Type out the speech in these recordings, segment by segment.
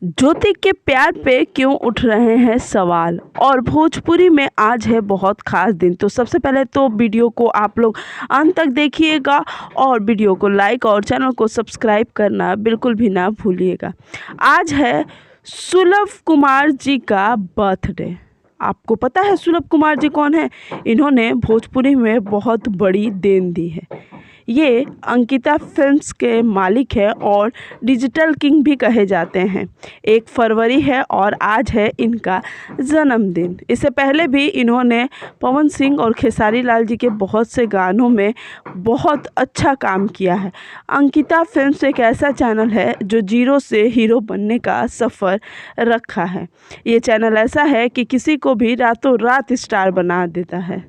ज्योति के प्यार पे क्यों उठ रहे हैं सवाल। और भोजपुरी में आज है बहुत खास दिन। तो सबसे पहले तो वीडियो को आप लोग अंत तक देखिएगा और वीडियो को लाइक और चैनल को सब्सक्राइब करना बिल्कुल भी ना भूलिएगा। आज है सुलभ कुमार जी का बर्थडे। आपको पता है सुलभ कुमार जी कौन है? इन्होंने भोजपुरी में बहुत बड़ी देन दी है। ये अंकिता फिल्म्स के मालिक है और डिजिटल किंग भी कहे जाते हैं। 1 फरवरी है और आज है इनका जन्मदिन। इससे पहले भी इन्होंने पवन सिंह और खेसारी लाल जी के बहुत से गानों में बहुत अच्छा काम किया है। अंकिता फिल्म्स एक ऐसा चैनल है जो जीरो से हीरो बनने का सफ़र रखा है। ये चैनल ऐसा है कि किसी को भी रातों रात स्टार बना देता है।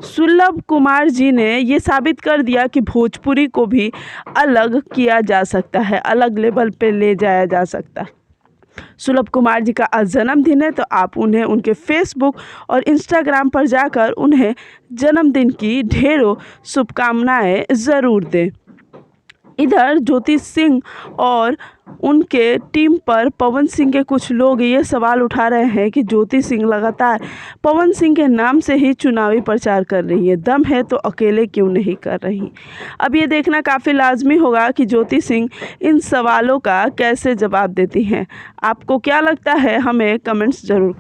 सुलभ कुमार जी ने ये साबित कर दिया कि भोजपुरी को भी अलग किया जा सकता है, अलग लेवल पे ले जाया जा सकता है। सुलभ कुमार जी का आज जन्मदिन है, तो आप उन्हें उनके फेसबुक और इंस्टाग्राम पर जाकर उन्हें जन्मदिन की ढेरों शुभकामनाएं ज़रूर दें। इधर ज्योति सिंह और उनके टीम पर पवन सिंह के कुछ लोग ये सवाल उठा रहे हैं कि ज्योति सिंह लगातार पवन सिंह के नाम से ही चुनावी प्रचार कर रही है, दम है तो अकेले क्यों नहीं कर रही। अब ये देखना काफ़ी लाजमी होगा कि ज्योति सिंह इन सवालों का कैसे जवाब देती हैं। आपको क्या लगता है, हमें कमेंट्स ज़रूर